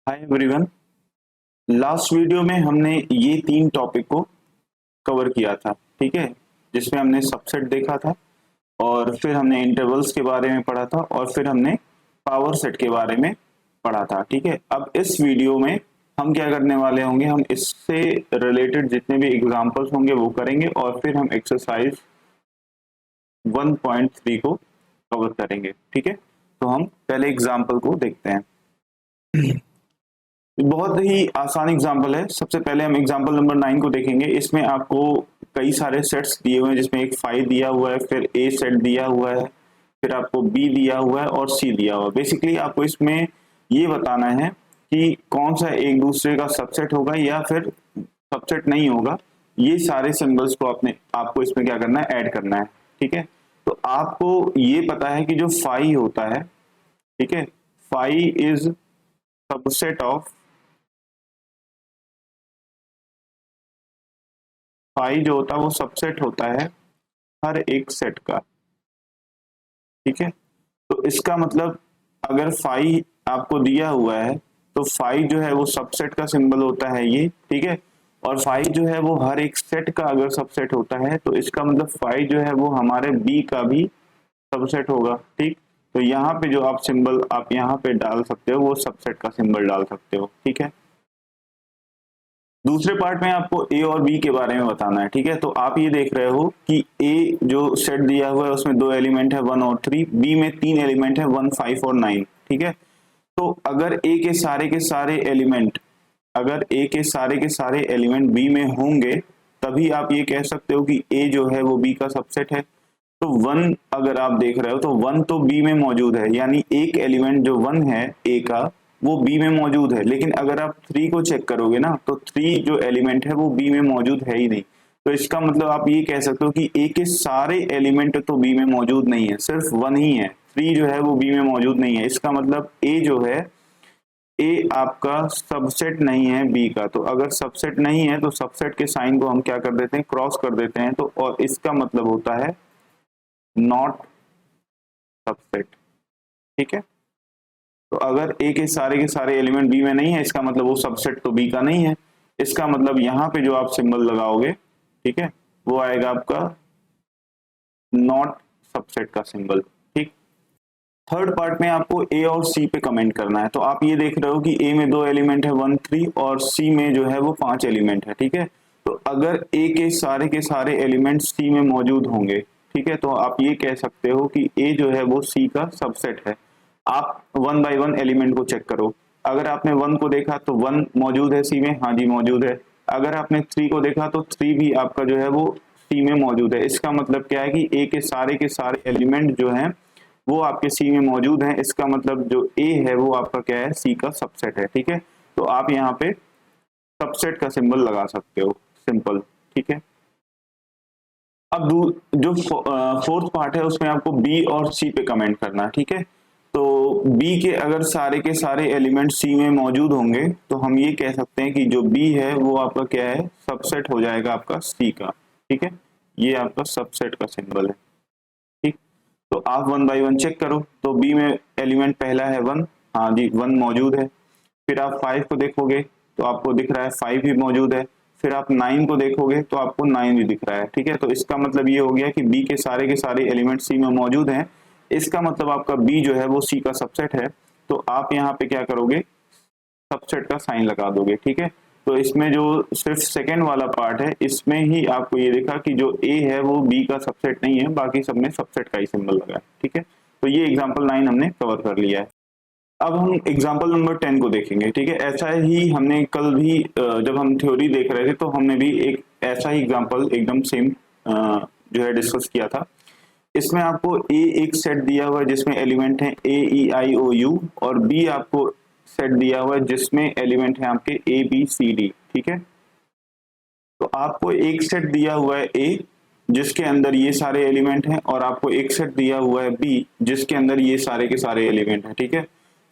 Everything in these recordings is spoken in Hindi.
Hi everyone. लास्ट वीडियो में हमने ये तीन टॉपिक को कवर किया था, ठीक है, जिसमें हमने सबसेट देखा था और फिर हमने इंटरवल्स के बारे में पढ़ा था और फिर हमने पावर सेट के बारे में पढ़ा था, ठीक है। अब इस वीडियो में हम क्या करने वाले होंगे, हम इससे रिलेटेड जितने भी एग्जांपल्स होंगे वो करेंगे और फिर हम एक्सरसाइज 1.3 को कवर करेंगे, ठीक है। तो हम पहले एग्जांपल को देखते हैं। बहुत ही आसान एग्जांपल है। सबसे पहले हम एग्जांपल नंबर 9 को देखेंगे। इसमें आपको कई सारे सेट्स दिए हुए हैं, जिसमें एक 5 दिया हुआ है, फिर ए सेट दिया हुआ है, फिर आपको बी दिया हुआ है और सी दिया हुआ है। बेसिकली आपको इसमें ये बताना है कि कौन सा एक दूसरे का सबसेट होगा या फिर सबसेट नहीं होगा। ये सारे सिंबल्स को आपको इसमें क्या करना है, ऐड करना है, ठीक है। तो आपको ये पता है कि जो 5 होता है, ठीक है, 5 इज सबसेट ऑफ 5 जो होता है वो सबसेट होता है हर एक सेट का, ठीक है। तो इसका मतलब अगर 5 आपको दिया हुआ है तो 5 जो है वो सबसेट का सिंबल होता है ये, ठीक है। और 5 जो है वो हर एक सेट का अगर सबसेट होता है तो इसका मतलब 5 जो है वो हमारे बी का भी सबसेट होगा, ठीक। तो यहाँ पे जो आप सिंबल आप यहाँ पे डाल सकते हो वो सबसेट का सिंबल डाल सकते हो, ठीक है। दूसरे पार्ट में आपको ए और बी के बारे में बताना है, ठीक है। तो आप ये देख रहे हो कि ए जो सेट दिया हुआ है उसमें 2 एलिमेंट है 1 और 3, बी में 3 एलिमेंट है 1, 5 और 9, ठीक है। तो अगर ए के सारे एलिमेंट अगर ए के सारे एलिमेंट बी में होंगे तभी आप ये कह सकते हो कि ए जो है वो बी का सबसेट है। तो 1 अगर आप देख रहे हो तो 1 तो बी में मौजूद है, यानी एक एलिमेंट जो 1 है ए का वो बी में मौजूद है। लेकिन अगर आप 3 को चेक करोगे ना तो 3 जो एलिमेंट है वो बी में मौजूद है ही नहीं। तो इसका मतलब आप ये कह सकते हो कि ए के सारे एलिमेंट तो बी में मौजूद नहीं है, सिर्फ 1 ही है, 3 जो है वो बी में मौजूद नहीं है। इसका मतलब ए जो है ए आपका सबसेट नहीं है बी का। तो अगर सबसेट नहीं है तो सबसेट के साइन को हम क्या कर देते हैं, क्रॉस कर देते हैं। तो और इसका मतलब होता है नॉट सबसेट, ठीक है। तो अगर ए के सारे एलिमेंट बी में नहीं है इसका मतलब वो सबसेट तो बी का नहीं है। इसका मतलब यहाँ पे जो आप सिंबल लगाओगे, ठीक है, वो आएगा आपका नॉट सबसेट का सिंबल, ठीक। थर्ड पार्ट में आपको ए और सी पे कमेंट करना है। तो आप ये देख रहे हो कि ए में 2 एलिमेंट है 1, 3 और सी में जो है वो 5 एलिमेंट है, ठीक है। तो अगर ए के सारे एलिमेंट सी में मौजूद होंगे, ठीक है, तो आप ये कह सकते हो कि ए जो है वो सी का सबसेट है। आप 1 बाय 1 एलिमेंट को चेक करो। अगर आपने 1 को देखा तो 1 मौजूद है सी में, हाँ जी मौजूद है। अगर आपने 3 को देखा तो 3 भी आपका जो है वो सी में मौजूद है। इसका मतलब क्या है कि ए के सारे एलिमेंट जो हैं वो आपके सी में मौजूद हैं। इसका मतलब जो ए है वो आपका क्या है, सी का सबसेट है, ठीक है। तो आप यहाँ पे सबसेट का सिंबल लगा सकते हो, सिंपल, ठीक है। अब जो फोर्थ पार्ट है उसमें आपको बी और सी पे कमेंट करना है, ठीक है। तो बी के अगर के सारे एलिमेंट सी में मौजूद होंगे तो हम ये कह सकते हैं कि जो बी है वो आपका क्या है, सबसेट हो जाएगा आपका सी का, ठीक है। ये आपका सबसेट का सिंबल है, ठीक। तो आप 1 बाय 1 चेक करो। तो बी में एलिमेंट पहला है 1, हाँ जी 1 मौजूद है। फिर आप 5 को देखोगे तो आपको दिख रहा है 5 भी मौजूद है। फिर आप 9 को देखोगे तो आपको 9 भी दिख रहा है, ठीक है। तो इसका मतलब ये हो गया कि बी के सारे एलिमेंट सी में मौजूद हैं। इसका मतलब आपका बी जो है वो सी का सबसेट है। तो आप यहाँ पे क्या करोगे, सबसेट का साइन लगा दोगे, ठीक है। तो इसमें जो सिर्फ सेकेंड वाला पार्ट है इसमें ही आपको ये दिखा कि जो ए है वो बी का सबसेट नहीं है, बाकी सब में सबसेट का ही सिंबल लगा है, ठीक है। तो ये एग्जांपल 9 हमने कवर कर लिया है। अब हम एग्जाम्पल नंबर 10 को देखेंगे, ठीक है। ऐसा ही हमने कल भी जब हम थ्योरी देख रहे थे तो हमने भी एक ऐसा ही एग्जाम्पल एकदम सेम जो है डिस्कस किया था। इसमें आपको ए एक सेट दिया हुआ है जिसमें एलिमेंट है ए ई आई ओ यू और बी आपको सेट दिया हुआ है जिसमें एलिमेंट है आपके ए बी सी डी, ठीक है। तो आपको एक सेट दिया हुआ है ए जिसके अंदर ये सारे एलिमेंट हैं और आपको एक सेट दिया हुआ है बी जिसके अंदर ये सारे के सारे एलिमेंट हैं, ठीक है।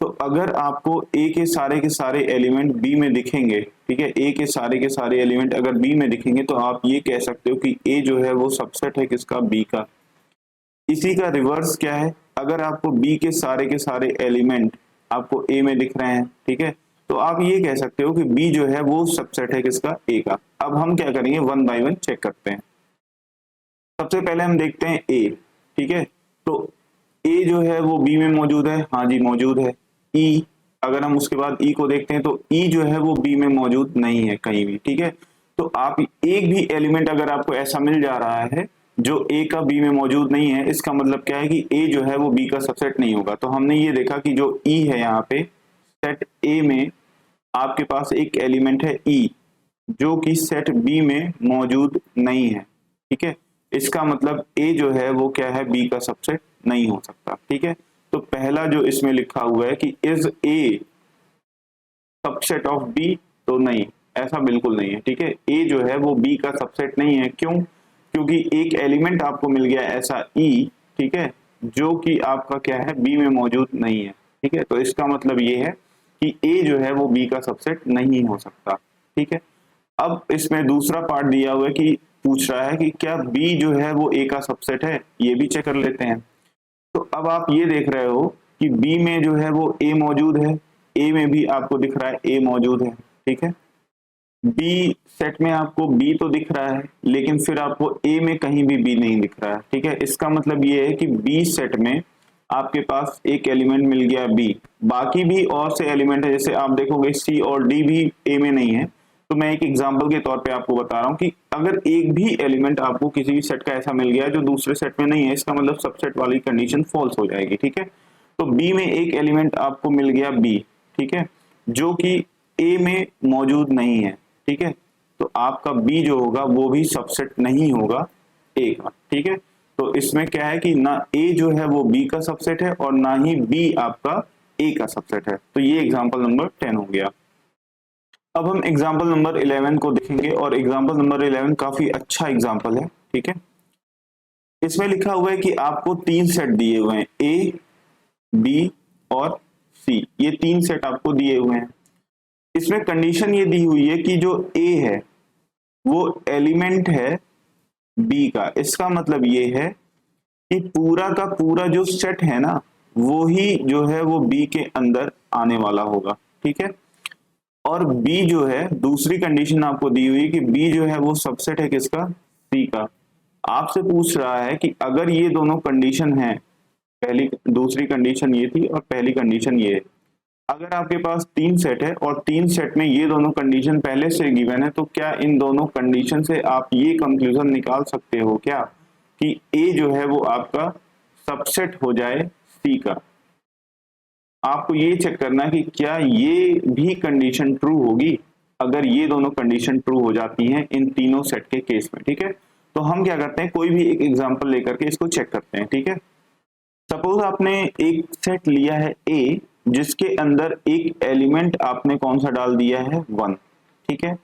तो अगर आपको ए के सारे एलिमेंट बी में दिखेंगे, ठीक है, ए के सारे एलिमेंट अगर बी में दिखेंगे तो आप ये कह सकते हो कि ए जो है वो सबसेट है किसका, बी का। इसी का रिवर्स क्या है, अगर आपको बी के सारे एलिमेंट आपको ए में दिख रहे हैं, ठीक है, तो आप ये कह सकते हो कि बी जो है वो सबसेट है किसका, ए का। अब हम क्या करेंगे, वन बाय वन चेक करते हैं। सबसे पहले हम देखते हैं ए, ठीक है। तो ए जो है वो बी में मौजूद है, हाँ जी मौजूद है। ई, अगर हम उसके बाद ई को देखते हैं तो ई जो है वो बी में मौजूद नहीं है कहीं भी, ठीक है। तो आप एक भी एलिमेंट अगर आपको ऐसा मिल जा रहा है जो ए का बी में मौजूद नहीं है, इसका मतलब क्या है कि ए जो है वो बी का सबसेट नहीं होगा। तो हमने ये देखा कि जो ई है यहाँ पे सेट ए में आपके पास एक एलिमेंट है ई जो कि सेट बी में मौजूद नहीं है, ठीक है। इसका मतलब ए जो है वो क्या है, बी का सबसेट नहीं हो सकता, ठीक है। तो पहला जो इसमें लिखा हुआ है कि is a subset of B, तो नहीं, ऐसा बिल्कुल नहीं है, ठीक है। ए जो है वो बी का सबसेट नहीं है, क्यों? क्योंकि एक एलिमेंट आपको मिल गया ऐसा ई, ठीक है, जो कि आपका क्या है, बी में मौजूद नहीं है, ठीक है। तो इसका मतलब ये है कि ए जो है वो बी का सबसेट नहीं हो सकता, ठीक है। अब इसमें दूसरा पार्ट दिया हुआ है कि पूछ रहा है कि क्या बी जो है वो ए का सबसेट है, ये भी चेक कर लेते हैं। तो अब आप ये देख रहे हो कि बी में जो है वो ए मौजूद है, ए में भी आपको दिख रहा है ए मौजूद है, ठीक है। बी सेट में आपको बी तो दिख रहा है, लेकिन फिर आपको ए में कहीं भी बी नहीं दिख रहा है, ठीक है। इसका मतलब ये है कि बी सेट में आपके पास एक एलिमेंट मिल गया बी, बाकी भी और से एलिमेंट है, जैसे आप देखोगे सी और डी भी ए में नहीं है। तो मैं एक एग्जांपल के तौर पे आपको बता रहा हूँ कि अगर एक भी एलिमेंट आपको किसी भी सेट का ऐसा मिल गया जो दूसरे सेट में नहीं है, इसका मतलब सबसेट वाली कंडीशन फॉल्स हो जाएगी, ठीक है। तो बी में एक एलिमेंट आपको मिल गया बी, ठीक है, जो कि ए में मौजूद नहीं है, ठीक है। तो आपका बी जो होगा वो भी सबसेट नहीं होगा ए का, ठीक है। तो इसमें क्या है कि ना ए जो है वो बी का सबसेट है और ना ही बी आपका ए का सबसेट है। तो ये एग्जांपल नंबर 10 हो गया। अब हम एग्जाम्पल नंबर 11 को देखेंगे और एग्जाम्पल नंबर 11 काफी अच्छा एग्जाम्पल है, ठीक है। इसमें लिखा हुआ है कि आपको तीन सेट दिए हुए हैं, ए, बी और सी, ये तीन सेट आपको दिए हुए हैं। इसमें कंडीशन ये दी हुई है कि जो ए है वो एलिमेंट है बी का। इसका मतलब ये है कि पूरा का पूरा जो सेट है ना, वो ही जो है वो बी के अंदर आने वाला होगा, ठीक है। और बी जो है, दूसरी कंडीशन आपको दी हुई कि बी जो है वो सबसेट है किसका, सी का। आपसे पूछ रहा है कि अगर ये दोनों कंडीशन है, पहली दूसरी कंडीशन ये थी और पहली कंडीशन ये है, अगर आपके पास तीन सेट है और तीन सेट में ये दोनों कंडीशन पहले से गिवन है, तो क्या इन दोनों कंडीशन से आप ये कंक्लूजन निकाल सकते हो क्या कि ए जो है वो आपका सबसेट हो जाए सी का? आपको ये चेक करना है कि क्या ये भी कंडीशन ट्रू होगी। अगर ये दोनों कंडीशन ट्रू हो जाती हैं इन तीनों सेट के केस में, ठीक है। तो हम क्या करते हैं, कोई भी एक एग्जांपल लेकर के इसको चेक करते हैं, ठीक है। सपोज आपने एक सेट लिया है ए, जिसके अंदर एक एलिमेंट आपने कौन सा डाल दिया है, 1, ठीक है।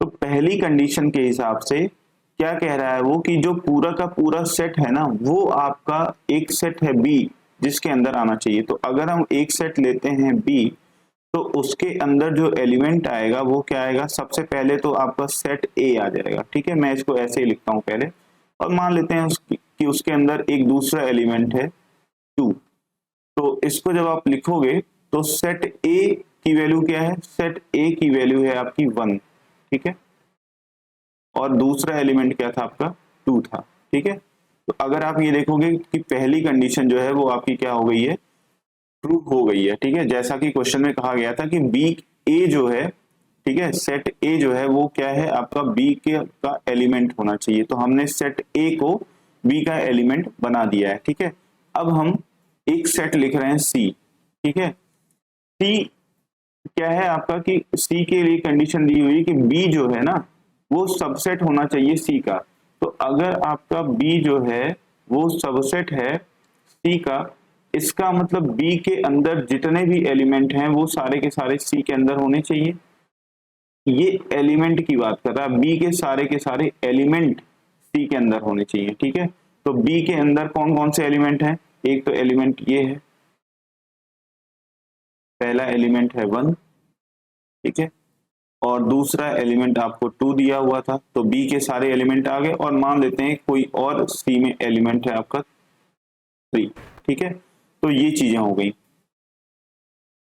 तो पहली कंडीशन के हिसाब से क्या कह रहा है वो कि जो पूरा का पूरा सेट है ना, वो आपका एक सेट है बी जिसके अंदर आना चाहिए। तो अगर हम एक सेट लेते हैं बी, तो उसके अंदर जो एलिमेंट आएगा वो क्या आएगा, सबसे पहले तो आपका सेट ए आ जाएगा, ठीक है। मैं इसको ऐसे ही लिखता हूं पहले, और मान लेते हैं कि उसके अंदर एक दूसरा एलिमेंट है 2। तो इसको जब आप लिखोगे तो सेट ए की वैल्यू क्या है, सेट ए की वैल्यू है आपकी 1, ठीक है। और दूसरा एलिमेंट क्या था आपका, 2 था, ठीक है। तो अगर आप ये देखोगे कि पहली कंडीशन जो है वो आपकी क्या हो गई है, ट्रू हो गई है, ठीक है। जैसा कि क्वेश्चन में कहा गया था कि बी ए जो है, ठीक है, सेट ए जो है वो क्या है आपका बी के का एलिमेंट होना चाहिए। तो हमने सेट ए को बी का एलिमेंट बना दिया है, ठीक है। अब हम एक सेट लिख रहे हैं सी, ठीक है। सी क्या है आपका कि सी के लिए कंडीशन दी हुई है कि बी जो है ना वो सबसेट होना चाहिए सी का। तो अगर आपका बी जो है वो सबसेट है सी का, इसका मतलब बी के अंदर जितने भी एलिमेंट हैं वो सारे के सारे सी के अंदर होने चाहिए। ये एलिमेंट की बात कर रहा है, बी के सारे एलिमेंट सी के अंदर होने चाहिए, ठीक है। तो बी के अंदर कौन कौन से एलिमेंट हैं, एक तो एलिमेंट ये है, पहला एलिमेंट है 1, ठीक है। और दूसरा एलिमेंट आपको 2 दिया हुआ था, तो बी के सारे एलिमेंट आ गए। और मान लेते हैं कोई और सी में एलिमेंट है आपका 3, ठीक है। तो ये चीजें हो गई।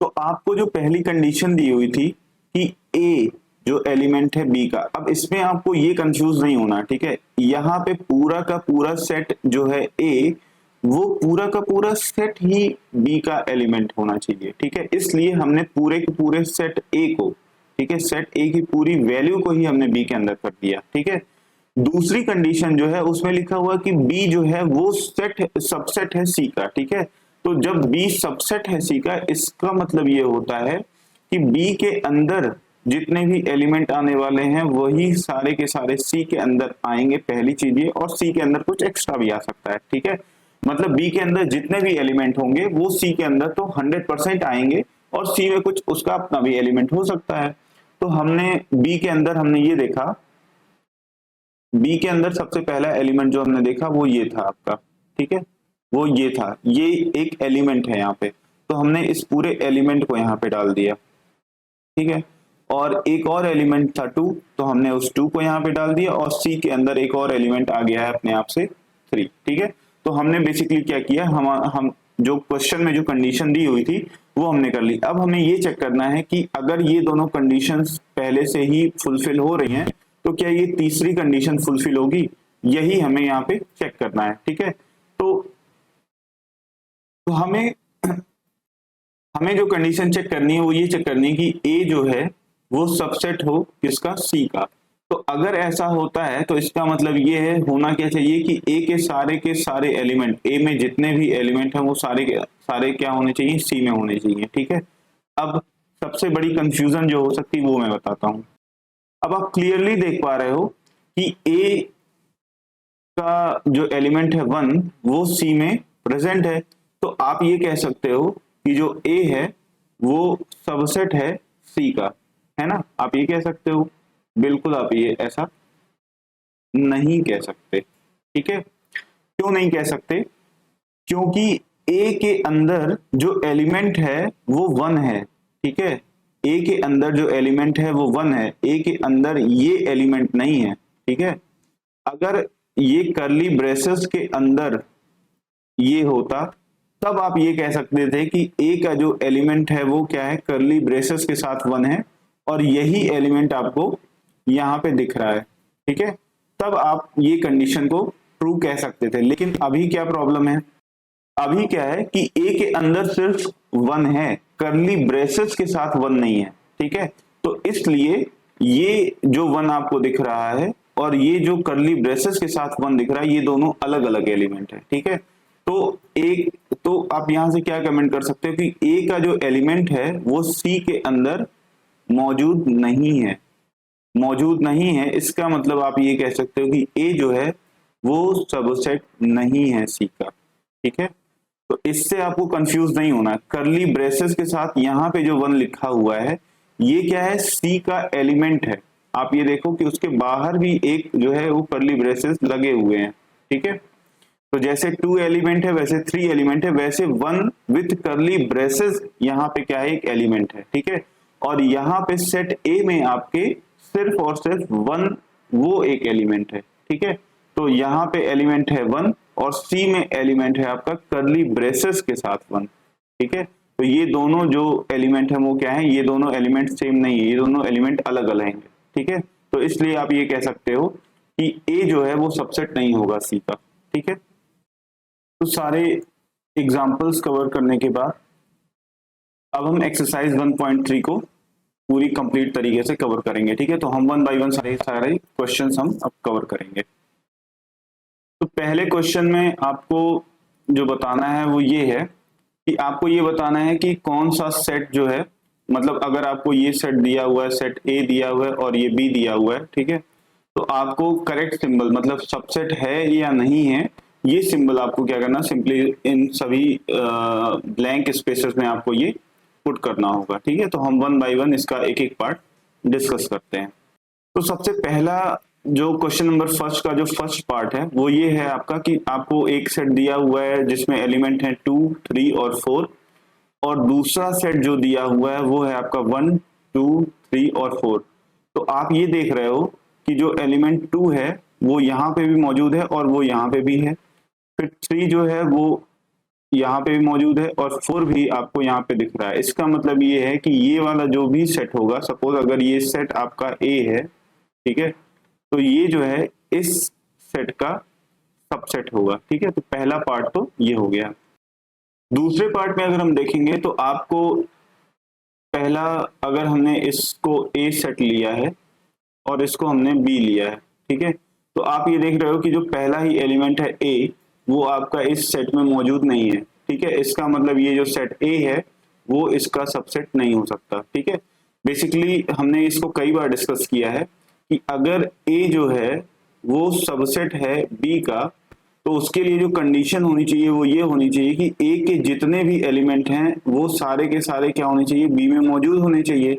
तो आपको जो पहली कंडीशन दी हुई थी कि ए जो एलिमेंट है बी का, अब इसमें आपको ये कंफ्यूज नहीं होना, ठीक है। यहाँ पे पूरा का पूरा सेट जो है ए, वो पूरा का पूरा सेट ही बी का एलिमेंट होना चाहिए, ठीक है। इसलिए हमने पूरे के पूरे सेट ए को, ठीक है, सेट ए की पूरी वैल्यू को ही हमने बी के अंदर कर दिया, ठीक है। दूसरी कंडीशन जो है उसमें लिखा हुआ कि बी जो है वो सबसेट है सी का, ठीक है। तो जब बी सबसेट है सी का, इसका मतलब ये होता है कि बी के अंदर जितने भी एलिमेंट आने वाले हैं वही सारे के सारे सी के अंदर आएंगे, पहली चीज ये, और सी के अंदर कुछ एक्स्ट्रा भी आ सकता है, ठीक है। मतलब बी के अंदर जितने भी एलिमेंट होंगे वो सी के अंदर तो 100% आएंगे, और सी में कुछ उसका अपना भी एलिमेंट हो सकता है। तो हमने बी के अंदर हमने ये देखा, बी के अंदर सबसे पहला एलिमेंट जो हमने देखा वो ये था आपका, ठीक है, वो ये था, ये एक एलिमेंट है यहाँ पे। तो हमने इस पूरे एलिमेंट को यहाँ पे डाल दिया, ठीक है। और एक और एलिमेंट था 2, तो हमने उस 2 को यहाँ पे डाल दिया, और सी के अंदर एक और एलिमेंट आ गया है अपने आप से 3, ठीक है। तो हमने बेसिकली क्या किया, हम जो क्वेश्चन में जो कंडीशन दी हुई थी वो हमने कर ली। अब हमें ये चेक करना है कि अगर ये दोनों कंडीशंस पहले से ही फुलफिल हो रही हैं तो क्या ये तीसरी कंडीशन फुलफिल होगी, यही हमें यहाँ पे चेक करना है, ठीक है। तो हमें जो कंडीशन चेक करनी है वो ये चेक करनी है कि ए जो है वो सबसेट हो किसका, सी का। तो अगर ऐसा होता है तो इसका मतलब ये है, होना क्या चाहिए कि ए के सारे एलिमेंट, ए में जितने भी एलिमेंट हैं वो सारे के सारे क्या होने चाहिए, सी में होने चाहिए, ठीक है। अब सबसे बड़ी कंफ्यूजन जो हो सकती है वो मैं बताता हूं। अब आप क्लियरली देख पा रहे हो कि ए का जो एलिमेंट है 1 वो सी में प्रेजेंट है, तो आप ये कह सकते हो कि जो ए है वो सबसेट है सी का, है ना। आप ये कह सकते हो, बिल्कुल आप ये ऐसा नहीं कह सकते, ठीक है। क्यों नहीं कह सकते, क्योंकि ए के अंदर जो एलिमेंट है वो 1 है, ठीक है। ए के अंदर जो एलिमेंट है वो 1 है, ए के अंदर ये एलिमेंट नहीं है, ठीक है। अगर ये करली ब्रेसेस के अंदर ये होता तब आप ये कह सकते थे कि ए का जो एलिमेंट है वो क्या है, करली ब्रेसेस के साथ 1 है, और यही एलिमेंट आपको यहाँ पे दिख रहा है, ठीक है। तब आप ये कंडीशन को ट्रू कह सकते थे। लेकिन अभी क्या प्रॉब्लम है, अभी क्या है कि ए के अंदर सिर्फ 1 है, करली ब्रेसेस के साथ 1 नहीं है, ठीक है। तो इसलिए ये जो 1 आपको दिख रहा है और ये जो करली ब्रेसेस के साथ 1 दिख रहा है, ये दोनों अलग अलग एलिमेंट है, ठीक है। तो आप यहां से क्या कमेंट कर सकते हो कि ए का जो एलिमेंट है वो सी के अंदर मौजूद नहीं है। इसका मतलब आप ये कह सकते हो कि ए जो है वो सबसेट नहीं है सी का, ठीक है। तो इससे आपको कंफ्यूज नहीं होना, करली ब्रेसेस के साथ यहाँ पे जो 1 लिखा हुआ है ये क्या है, सी का एलिमेंट है। आप ये देखो कि उसके बाहर भी एक जो है वो करली ब्रेसेस लगे हुए हैं, ठीक है। तो जैसे 2 एलिमेंट है वैसे 3 एलिमेंट है, वैसे 1 विथ करली ब्रेसेस यहाँ पे क्या है, एक एलिमेंट है, ठीक है। और यहाँ पे सेट ए में आपके सिर्फ और सिर्फ 1 वो एक एलिमेंट है, ठीक है। तो यहाँ पे एलिमेंट है 1 और सी में एलिमेंट है आपका करली ब्रेसेस के साथ 1, ठीक है। तो ये दोनों जो एलिमेंट है वो क्या है, ये दोनों एलिमेंट सेम नहीं है, ये दोनों एलिमेंट अलग अलग हैं, ठीक है। तो इसलिए आप ये कह सकते हो कि ए जो है वो सबसेट नहीं होगा सी का, ठीक है। तो सारे एग्जाम्पल्स कवर करने के बाद अब हम एक्सरसाइज 1.3 को पूरी कंप्लीट तरीके से कवर करेंगे, ठीक है। तो हम 1 बाय 1 सारे क्वेश्चंस हम अब कवर करेंगे। तो पहले क्वेश्चन में आपको जो बताना है वो ये है कि आपको ये बताना है कि कौन सा सेट जो है, मतलब अगर आपको ये सेट दिया हुआ है, सेट ए दिया हुआ है और ये बी दिया हुआ है, ठीक है। तो आपको करेक्ट सिंबल, मतलब सबसेट है या नहीं है, ये सिंबल आपको क्या करना, सिंपली इन सभी ब्लैंक स्पेसेस में आपको ये पुट करना होगा, ठीक है। तो हम 1 बाय 1 इसका एक एक पार्ट डिस्कस करते हैं। तो सबसे पहला जो क्वेश्चन नंबर फर्स्ट का जो फर्स्ट पार्ट है वो ये है आपका कि आपको एक सेट दिया हुआ है जिसमें एलिमेंट है 2, 3 और 4, और दूसरा सेट जो दिया हुआ है वो है आपका 1, 2, 3 और 4। तो आप ये देख रहे हो कि जो एलिमेंट 2 है वो यहाँ पे भी मौजूद है और वो यहाँ पे भी है, फिर 3 जो है वो यहाँ पे भी मौजूद है और 4 भी आपको यहाँ पे दिख रहा है। इसका मतलब ये है कि ये वाला जो भी सेट होगा, सपोज अगर ये सेट आपका ए है, ठीक है, तो ये जो है इस सेट का सबसेट होगा। ठीक है, तो पहला पार्ट तो ये हो गया। दूसरे पार्ट में अगर हम देखेंगे तो आपको पहला, अगर हमने इसको ए सेट लिया है और इसको हमने बी लिया है, ठीक है, तो आप ये देख रहे हो कि जो पहला ही एलिमेंट है ए, वो आपका इस सेट में मौजूद नहीं है। ठीक है, इसका मतलब ये जो सेट ए है वो इसका सबसेट नहीं हो सकता। ठीक है, बेसिकली हमने इसको कई बार डिस्कस किया है कि अगर ए जो है वो सबसेट है बी का, तो उसके लिए जो कंडीशन होनी चाहिए वो ये होनी चाहिए कि ए के जितने भी एलिमेंट हैं वो सारे के सारे क्या होने चाहिए, बी में मौजूद होने चाहिए।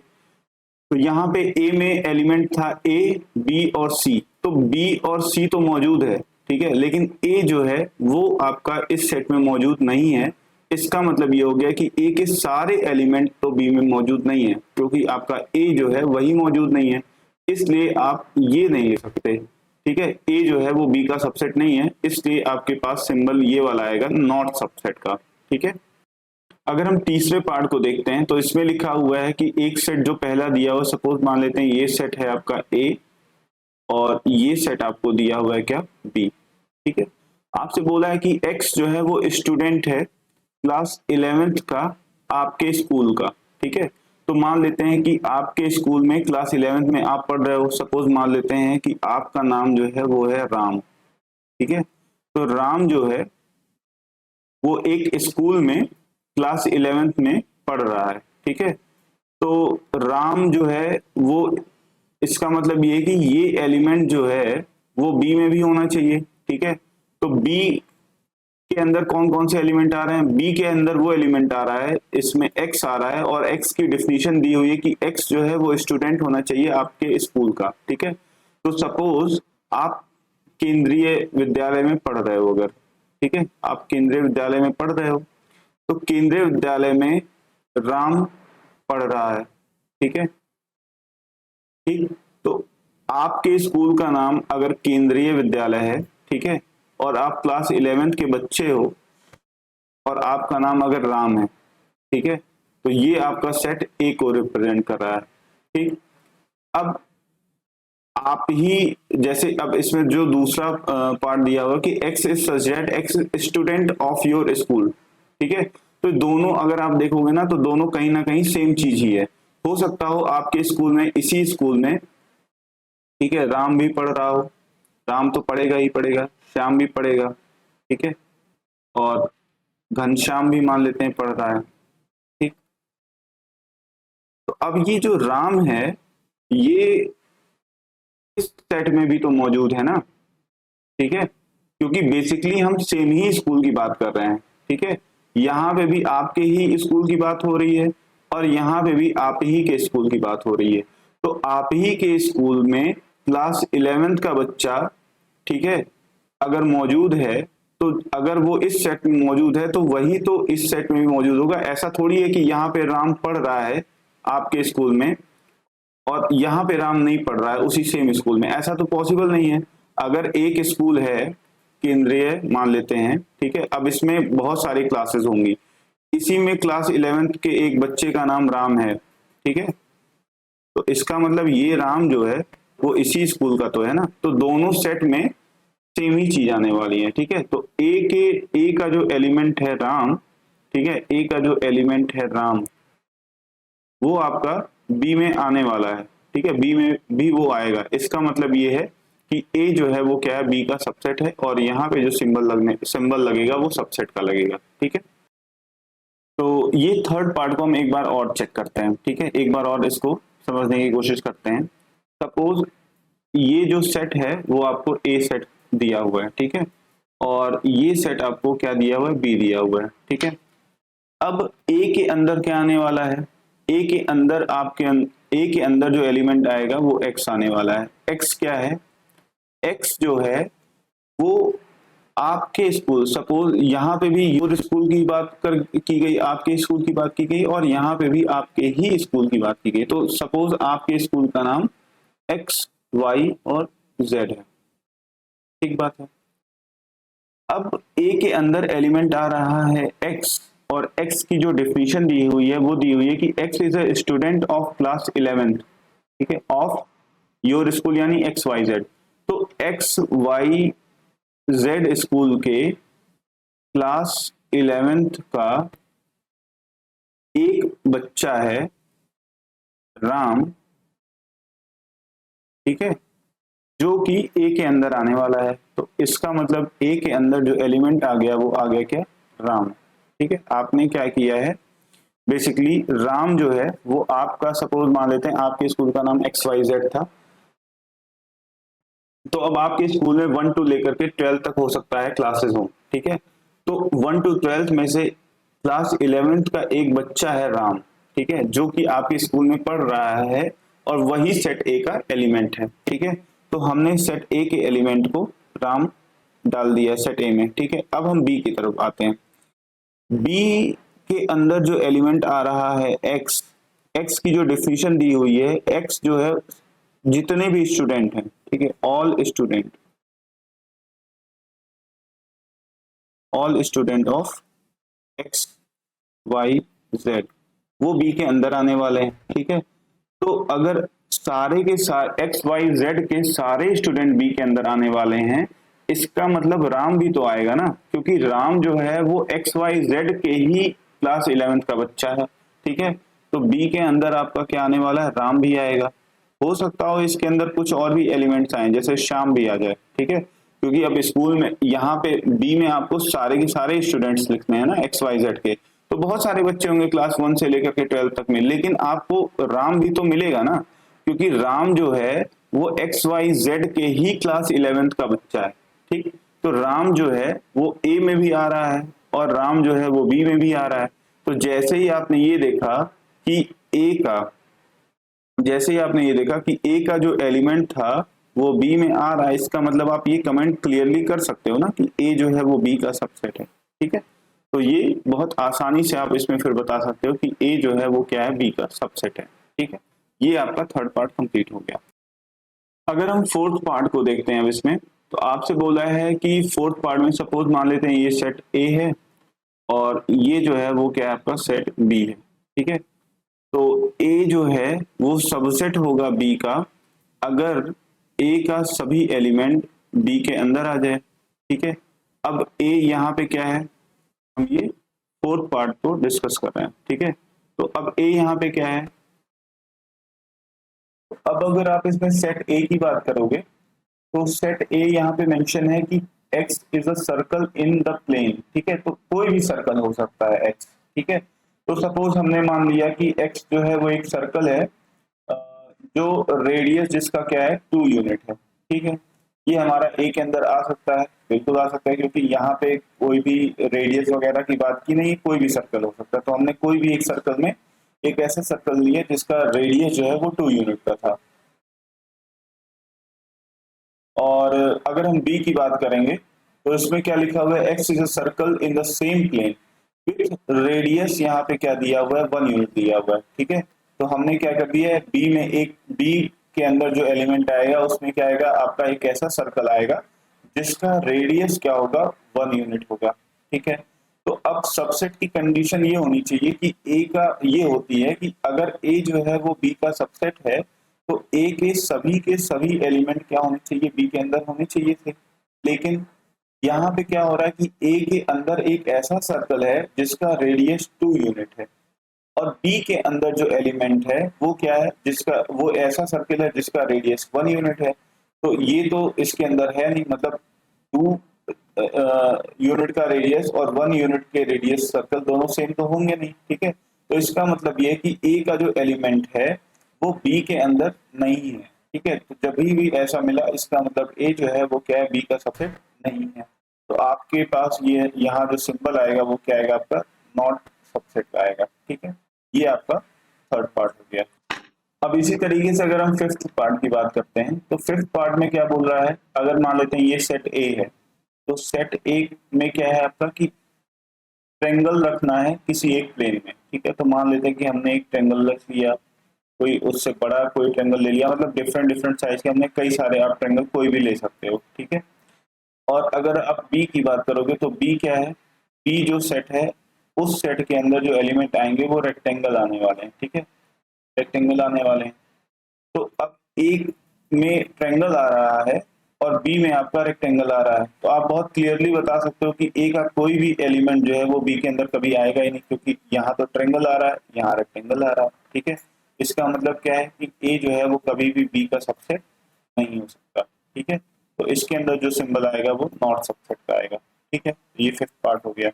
तो यहाँ पे ए में एलिमेंट था ए, बी और सी, तो बी और सी तो मौजूद है, ठीक है, लेकिन ए जो है वो आपका इस सेट में मौजूद नहीं है। इसका मतलब ये हो गया कि ए के सारे एलिमेंट तो बी में मौजूद नहीं है, क्योंकि आपका ए जो है वही मौजूद नहीं है, इसलिए आप ये नहीं ले सकते। ठीक है, ए जो है वो बी का सबसेट नहीं है, इसलिए आपके पास सिंबल ये वाला आएगा नॉट सबसेट का। ठीक है, अगर हम तीसरे पार्ट को देखते हैं तो इसमें लिखा हुआ है कि एक सेट जो पहला दिया हुआ, सपोज मान लेते हैं ये सेट है आपका ए और ये सेट आपको दिया हुआ है क्या, बी। ठीक है, आपसे बोला है कि एक्स जो है वो स्टूडेंट है क्लास 11th का आपके स्कूल का। ठीक है, तो मान लेते हैं कि आपके स्कूल में क्लास 11th में आप पढ़ रहे हो, सपोज मान लेते हैं कि आपका नाम जो है वो है राम। ठीक है, तो राम जो है वो एक स्कूल में क्लास 11th में पढ़ रहा है। ठीक है, तो राम जो है वो, इसका मतलब ये है कि ये एलिमेंट जो है वो बी में भी होना चाहिए। ठीक है, तो बी के अंदर कौन कौन से एलिमेंट आ रहे हैं, बी के अंदर वो एलिमेंट आ रहा है, इसमें एक्स आ रहा है और एक्स की डेफिनेशन दी हुई है कि एक्स जो है वो स्टूडेंट होना चाहिए आपके स्कूल का। ठीक है, तो सपोज आप केंद्रीय विद्यालय में पढ़ रहे हो, अगर, ठीक है, आप केंद्रीय विद्यालय में पढ़ रहे हो, तो केंद्रीय विद्यालय में राम पढ़ रहा है। ठीक है, ठीक, तो आपके स्कूल का नाम अगर केंद्रीय विद्यालय है, ठीक है, और आप क्लास 11th के बच्चे हो और आपका नाम अगर राम है, ठीक है, तो ये आपका सेट ए को रिप्रेजेंट कर रहा है। ठीक, अब आप ही जैसे, अब इसमें जो दूसरा पार्ट दिया हुआ कि x is such that x student of your school. ठीक है, तो दोनों अगर आप देखोगे ना तो दोनों कहीं ना कहीं सेम चीज ही है। हो सकता हो आपके स्कूल में, इसी स्कूल में, ठीक है, राम भी पढ़ रहा हो, राम तो पढ़ेगा ही पढ़ेगा, श्याम भी पढ़ेगा, ठीक है, और घनश्याम भी मान लेते हैं पढ़ रहा है। ठीक, तो अब ये जो राम है ये इस सेट में भी तो मौजूद है ना। ठीक है, क्योंकि बेसिकली हम सेम ही स्कूल की बात कर रहे हैं। ठीक है, यहाँ पे भी आपके ही स्कूल की बात हो रही है और यहाँ पे भी आप ही के स्कूल की बात हो रही है। तो आप ही के स्कूल में क्लास 11th का बच्चा, ठीक है, अगर मौजूद है, तो अगर वो इस सेट में मौजूद है तो वही तो इस सेट में भी मौजूद होगा। ऐसा थोड़ी है कि यहाँ पे राम पढ़ रहा है आपके स्कूल में और यहाँ पे राम नहीं पढ़ रहा है उसी सेम स्कूल में, ऐसा तो पॉसिबल नहीं है। अगर एक स्कूल है केंद्रीय मान लेते हैं, ठीक है, अब इसमें बहुत सारी क्लासेस होंगी, इसी में क्लास 11th के एक बच्चे का नाम राम है। ठीक है, तो इसका मतलब ये राम जो है वो इसी स्कूल का तो है ना, तो दोनों सेट में सेम ही चीज आने वाली है। ठीक है, तो ए का जो एलिमेंट है राम, ठीक है, ए का जो एलिमेंट है राम वो आपका बी में आने वाला है। ठीक है, बी में भी वो आएगा। इसका मतलब ये है कि ए जो है वो क्या है, बी का सबसेट है और यहाँ पे जो सिंबल लगेगा वो सबसेट का लगेगा। ठीक है, तो ये थर्ड पार्ट को हम एक बार और चेक करते हैं। ठीक है, एक बार और इसको समझने की कोशिश करते हैं। सपोज ये जो सेट है वो आपको ए सेट दिया हुआ है, ठीक है, और ये सेट आपको क्या दिया हुआ है, बी दिया हुआ है। ठीक है, अब ए के अंदर क्या आने वाला है, ए के अंदर ए के अंदर जो एलिमेंट आएगा वो एक्स आने वाला है। एक्स क्या है, एक्स जो है वो आपके स्कूल, सपोज यहाँ पे भी योर स्कूल की बात की गई, आपके स्कूल की बात की गई और यहाँ पे भी आपके ही स्कूल की बात की गई। तो सपोज आपके स्कूल का नाम एक्स, वाई और जेड है। ठीक बात है, अब ए के अंदर एलिमेंट आ रहा है x, और x की जो डेफिनेशन दी हुई है वो दी हुई है कि x is a student of class 11th, ठीक है, ऑफ योर स्कूल यानी एक्स वाई जेड। तो एक्स वाई जेड स्कूल के क्लास 11th का एक बच्चा है राम, ठीक है, जो कि ए के अंदर आने वाला है। तो इसका मतलब ए के अंदर जो एलिमेंट आ गया वो आ गया क्या, राम। ठीक है, आपने क्या किया है, बेसिकली राम जो है वो आपका, सपोज मान लेते हैं आपके स्कूल का नाम एक्स वाई जेड था, तो अब आपके स्कूल में 1 टू लेकर के 12 तक हो सकता है क्लासेस हो, ठीक है। तो 1 टू 12 में से क्लास 11th का एक बच्चा है राम, ठीक है, जो कि आपके स्कूल में पढ़ रहा है, और वही सेट ए का एलिमेंट है, ठीक है। तो हमने सेट ए के एलिमेंट को राम डाल दिया सेट ए में, ठीक है। अब हम बी की तरफ आते हैं। बी के अंदर जो एलिमेंट आ रहा है एक्स, एक्स की जो डिफिनीशन दी हुई है, एक्स जो है जितने भी स्टूडेंट हैं, ठीक है, all student of X Y Z, वो बी के अंदर आने वाले हैं, ठीक है। तो अगर सारे के सारे एक्स वाई जेड के सारे स्टूडेंट बी के अंदर आने वाले हैं, इसका मतलब राम भी तो आएगा ना, क्योंकि राम जो है वो एक्स वाई जेड के ही क्लास 11th का बच्चा है, ठीक है। तो बी के अंदर आपका क्या आने वाला है, राम भी आएगा। हो सकता हो इसके अंदर कुछ और भी एलिमेंट्स आए, जैसे श्याम भी आ जाए, ठीक है, क्योंकि अब स्कूल में यहाँ पे बी में आपको सारे के सारे स्टूडेंट्स लिखने हैं ना एक्स वाई जेड के, तो बहुत सारे बच्चे होंगे क्लास 1 से लेकर के 12 तक में, लेकिन आपको राम भी तो मिलेगा ना, क्योंकि राम जो है वो एक्स वाई जेड के ही क्लास 11th का बच्चा है, ठीक। तो राम जो है वो ए में भी आ रहा है, और राम जो है वो बी में भी आ रहा है। तो जैसे ही आपने ये देखा कि ए का जैसे ही आपने ये देखा कि ए का जो एलिमेंट था वो बी में आ रहा है, इसका मतलब आप ये कमेंट क्लियरली कर सकते हो ना कि ए जो है वो बी का सबसेट है, ठीक है। तो ये बहुत आसानी से आप इसमें फिर बता सकते हो कि ए जो है वो क्या है, बी का सबसेट है, ठीक है। ये आपका थर्ड पार्ट कंप्लीट हो गया। अगर हम फोर्थ पार्ट को देखते हैं अब इसमें, तो आपसे बोला है कि फोर्थ पार्ट में सपोज मान लेते हैं ये सेट ए है, और ये जो है वो क्या है, आपका सेट बी है, ठीक है। तो ए जो है वो सबसेट होगा बी का, अगर ए का सभी एलिमेंट बी के अंदर आ जाए, ठीक है। अब ए यहाँ पे क्या है, हम ये फोर्थ पार्ट को डिस्कस कर रहे हैं, ठीक है। तो अब ए यहाँ पे क्या है, अब अगर आप इसमें सेट ए की बात करोगे, तो सेट ए यहाँ पे मेंशन है कि x is a circle in the plane, ठीक है। तो कोई भी सर्कल हो सकता है x, ठीक है। तो सपोज हमने मान लिया कि x जो है वो एक सर्कल है, जो रेडियस जिसका क्या है 2 यूनिट है, ठीक है। ये हमारा ए के अंदर आ सकता है, बिल्कुल आ सकता है, क्योंकि यहाँ पे कोई भी रेडियस वगैरह की बात की नहीं, कोई भी सर्कल हो सकता है। तो हमने कोई भी एक सर्कल में एक ऐसा सर्कल लिया जिसका रेडियस जो है वो 2 यूनिट का था। और अगर हम बी की बात करेंगे, तो इसमें क्या लिखा हुआ है, X is a circle in the same plane with radius, यहाँ पे क्या दिया हुआ है, 1 यूनिट दिया हुआ है, ठीक है। तो हमने क्या कर दिया है, बी में एक बी के अंदर जो एलिमेंट आएगा उसमें क्या आएगा, आपका एक ऐसा सर्कल आएगा जिसका रेडियस क्या होगा, 1 यूनिट होगा, ठीक है। तो अब सबसेट की कंडीशन ये होनी चाहिए कि ए का ये होती है कि अगर ए जो है वो बी का सबसेट है, तो ए के सभी एलिमेंट क्या होने चाहिए, बी के अंदर होने चाहिए थे। लेकिन यहाँ पे क्या हो रहा है कि ए के अंदर एक ऐसा सर्कल है जिसका रेडियस 2 यूनिट है, और बी के अंदर जो एलिमेंट है वो क्या है, जिसका वो ऐसा सर्कल है जिसका रेडियस 1 यूनिट है। तो ये तो इसके अंदर है नहीं, मतलब 2 यूनिट का रेडियस और 1 यूनिट के रेडियस सर्कल दोनों सेम तो होंगे नहीं, ठीक है। तो इसका मतलब ये है कि ए का जो एलिमेंट है वो बी के अंदर नहीं है, ठीक है। तो जब भी ऐसा मिला, इसका मतलब ए जो है वो क्या है, बी का सबसेट नहीं है। तो आपके पास ये यहाँ जो सिंबल आएगा वो क्या आएगा, आपका नॉट सबसेट का आएगा, ठीक है। ये आपका थर्ड पार्ट हो गया। अब इसी तरीके से अगर हम फिफ्थ पार्ट की बात करते हैं, तो फिफ्थ पार्ट में क्या बोल रहा है, अगर मान लेते हैं ये सेट ए है, तो सेट ए में क्या है आपका कि ट्रेंगल रखना है किसी एक प्लेन में, ठीक है। तो मान लेते हैं कि हमने एक ट्रेंगल रख लिया, कोई उससे बड़ा कोई ट्रेंगल ले लिया, मतलब डिफरेंट डिफरेंट साइज के, हमने कई सारे, आप ट्रेंगल कोई भी ले सकते हो, ठीक है। और अगर आप बी की बात करोगे तो बी क्या है, बी जो सेट है उस सेट के अंदर जो एलिमेंट आएंगे वो रेक्टेंगल आने वाले हैं, ठीक है, रेक्टेंगल आने वाले हैं। तो अब एक में ट्रायंगल आ रहा है और बी में आपका रेक्टेंगल आ रहा है, तो आप बहुत क्लियरली बता सकते हो कि ए का कोई भी एलिमेंट जो है वो बी के अंदर कभी आएगा ही नहीं, क्योंकि यहाँ तो ट्रायंगल आ रहा है, यहाँ रेक्टेंगल आ रहा है, ठीक है। इसका मतलब क्या है कि ए जो है वो कभी भी बी का सबसेट नहीं हो सकता, ठीक है। तो इसके अंदर जो सिंबल आएगा वो नॉट सबसेट का आएगा, ठीक है। ये फिफ्थ पार्ट हो गया।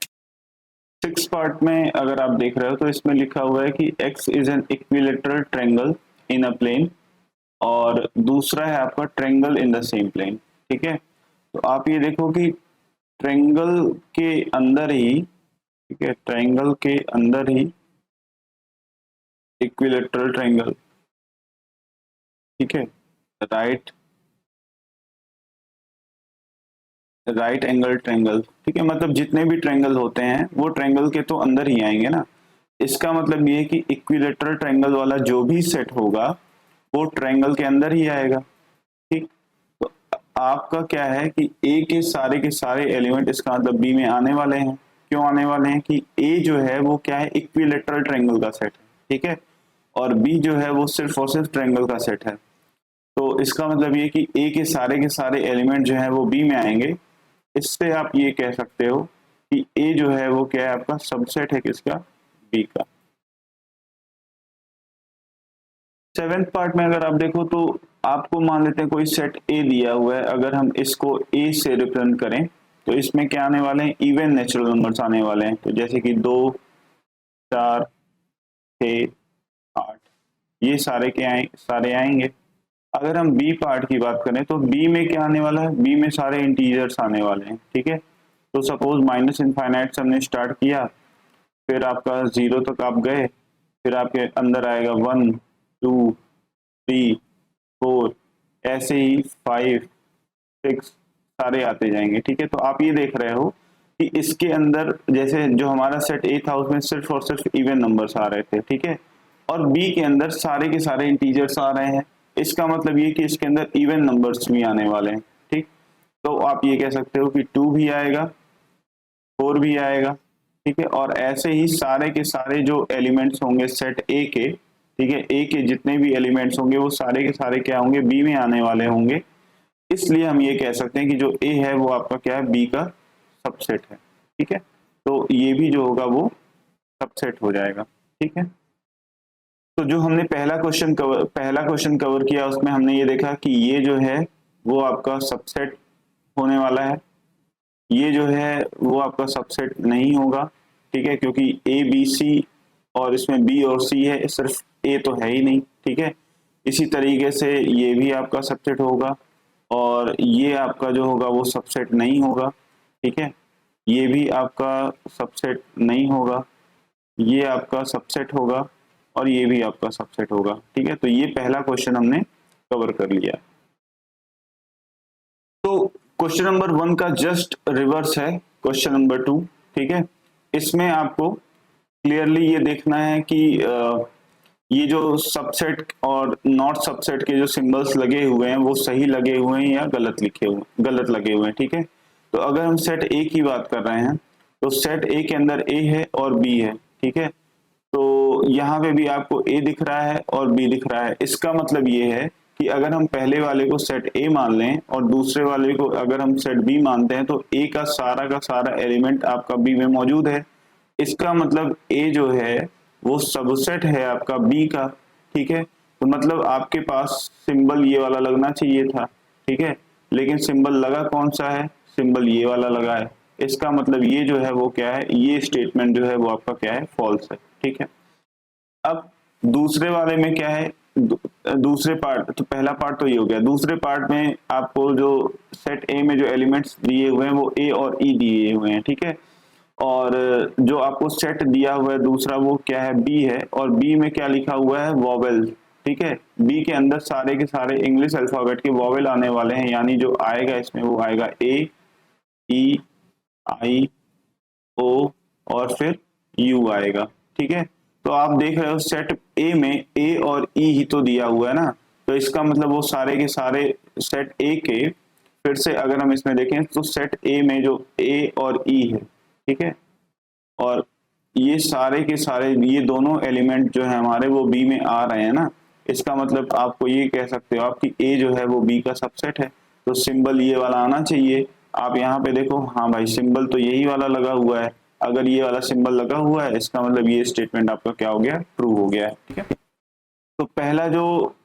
सिक्स पार्ट में अगर आप देख रहे हो तो इसमें लिखा हुआ है कि x is an equilateral triangle in a plane, और दूसरा है आपका triangle in the same plane, ठीक है। तो आप ये देखो कि ट्रायंगल के अंदर ही, ठीक है, ट्रायंगल के अंदर ही इक्विलेटरल ट्रायंगल, ठीक है, राइट राइट एंगल ट्रायंगल, ठीक है, मतलब जितने भी ट्रायंगल होते हैं वो ट्रायंगल के तो अंदर ही आएंगे ना। इसका मतलब ये है कि इक्विलेटरल ट्रायंगल वाला जो भी सेट होगा वो ट्रायंगल के अंदर ही आएगा, ठीक। तो आपका क्या है कि ए के सारे एलिमेंट इसका मतलब बी में आने वाले हैं। क्यों आने वाले हैं कि ए जो है वो क्या है, इक्विलेटरल ट्रायंगल का सेट है, ठीक है, और बी जो है वो सिर्फ और सिर्फ ट्रायंगल का सेट है। तो इसका मतलब ये कि ए के सारे एलिमेंट जो है वो बी में आएंगे। इससे आप ये कह सकते हो कि ए जो है वो क्या है, आपका सबसेट है किसका, बी का। सेवेंथ पार्ट में अगर आप देखो तो आपको मान लेते हैं कोई सेट ए दिया हुआ है, अगर हम इसको ए से रिप्रेजेंट करें तो इसमें क्या आने वाले हैं, इवन नेचुरल नंबर्स आने वाले हैं। तो जैसे कि 2, 4, 6, 8, ये सारे क्या आए, सारे आएंगे। अगर हम बी पार्ट की बात करें तो बी में क्या आने वाला है, बी में सारे इंटीजर्स आने वाले हैं, ठीक है। तो सपोज माइनस इनफाइनाइट से हमने स्टार्ट किया, फिर आपका 0 तक आप गए, फिर आपके अंदर आएगा 1, 2, 3, 4, ऐसे ही 5, 6 सारे आते जाएंगे, ठीक है। तो आप ये देख रहे हो कि इसके अंदर जैसे जो हमारा सेट ए था उसमें सिर्फ और सिर्फ इवन नंबर्स आ रहे थे, ठीक है, और बी के अंदर सारे के सारे इंटीजर्स आ रहे हैं। इसका मतलब ये कि इसके अंदर इवन नंबर्स भी आने वाले हैं, ठीक। तो आप ये कह सकते हो कि 2 भी आएगा, 4 भी आएगा, ठीक है, और ऐसे ही सारे के सारे जो एलिमेंट्स होंगे सेट ए के, ठीक है, ए के जितने भी एलिमेंट्स होंगे वो सारे के सारे क्या होंगे, बी में आने वाले होंगे। इसलिए हम ये कह सकते हैं कि जो ए है वो आपका क्या है, बी का सबसेट है, ठीक है। तो ये भी जो होगा वो सबसेट हो जाएगा, ठीक है। तो जो हमने पहला क्वेश्चन कवर किया उसमें हमने ये देखा कि ये जो है वो आपका सबसेट होने वाला है, ये जो है वो आपका सबसेट नहीं होगा, ठीक है, क्योंकि ए बी सी और इसमें बी और सी है, सिर्फ ए तो है ही नहीं, ठीक है। इसी तरीके से ये भी आपका सबसेट होगा और ये आपका जो होगा वो सबसेट नहीं होगा, ठीक है, ये भी आपका सबसेट नहीं होगा, ये आपका सबसेट होगा और ये भी आपका सबसेट होगा, ठीक है। तो ये पहला क्वेश्चन हमने कवर कर लिया। तो क्वेश्चन नंबर 1 का जस्ट रिवर्स है क्वेश्चन नंबर 2, ठीक है। इसमें आपको क्लियरली ये देखना है कि ये जो सबसेट और नॉट सबसेट के जो सिंबल्स लगे हुए हैं वो सही लगे हुए हैं या गलत लगे हुए हैं, ठीक है। तो अगर हम सेट ए की बात कर रहे हैं तो सेट ए के अंदर ए है और बी है, ठीक है। तो यहाँ पे भी आपको ए दिख रहा है और बी दिख रहा है। इसका मतलब ये है कि अगर हम पहले वाले को सेट ए मान लें और दूसरे वाले को अगर हम सेट बी मानते हैं तो ए का सारा एलिमेंट आपका बी में मौजूद है। इसका मतलब ए जो है वो सबसेट है आपका बी का, ठीक है। तो मतलब आपके पास सिंबल ये वाला लगना चाहिए था, ठीक है, लेकिन सिंबल लगा कौन सा है, सिंबल ये वाला लगा है। इसका मतलब ये जो है वो क्या है, ये स्टेटमेंट जो है वो आपका क्या है, फॉल्स है, ठीक है। अब दूसरे वाले में क्या है, दूसरे पार्ट, तो पहला पार्ट तो ये हो गया। दूसरे पार्ट में आपको जो सेट ए में जो एलिमेंट्स दिए हुए हैं वो ए और ई दिए हुए हैं, ठीक है। और जो आपको सेट दिया हुआ है दूसरा वो क्या है, बी है, और बी में क्या लिखा हुआ है, वॉवेल, ठीक है। बी के अंदर सारे के सारे इंग्लिश अल्फाबेट के वॉवेल आने वाले हैं, यानी जो आएगा इसमें वो आएगा ए, ई, आई, ओ और फिर यू आएगा, ठीक है। तो आप देख रहे हो सेट ए में ए और ई ही तो दिया हुआ है ना, तो इसका मतलब वो सारे के सारे सेट ए के फिर से अगर हम इसमें देखें तो सेट ए में जो ए और ई है, ठीक है, और ये सारे के सारे ये दोनों एलिमेंट जो है हमारे वो बी में आ रहे हैं ना, इसका मतलब आपको ये कह सकते हो आपकी ए जो है वो बी का सबसेट है, तो सिंबल ये वाला आना चाहिए। आप यहाँ पे देखो, हाँ भाई सिंबल तो यही वाला लगा हुआ है, अगर ये वाला सिंबल लगा हुआ है इसका मतलब ये स्टेटमेंट आपका क्या हो गया, ट्रू हो गया है, ठीक है। तो पहला जो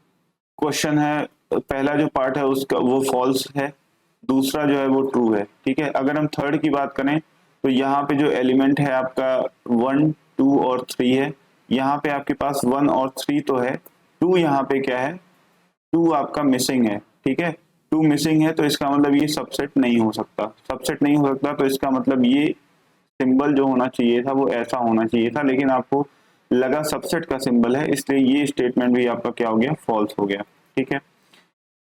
क्वेश्चन है, पहला जो पार्ट है उसका वो फॉल्स है, दूसरा जो है वो ट्रू है, ठीक है। अगर हम थर्ड की बात करें तो यहाँ पे जो एलिमेंट है आपका 1, 2 और 3 है, यहाँ पे आपके पास 1 और 3 तो है, 2 यहाँ पे क्या है, 2 आपका मिसिंग है, ठीक है। 2 मिसिंग है तो इसका मतलब ये सबसेट नहीं हो सकता, सबसेट नहीं हो सकता, तो इसका मतलब ये सिंबल जो होना चाहिए था वो ऐसा होना चाहिए था, लेकिन आपको लगा सबसेट का सिंबल है, इसलिए ये स्टेटमेंट भी आपका क्या हो गया, फॉल्स हो गया, ठीक है।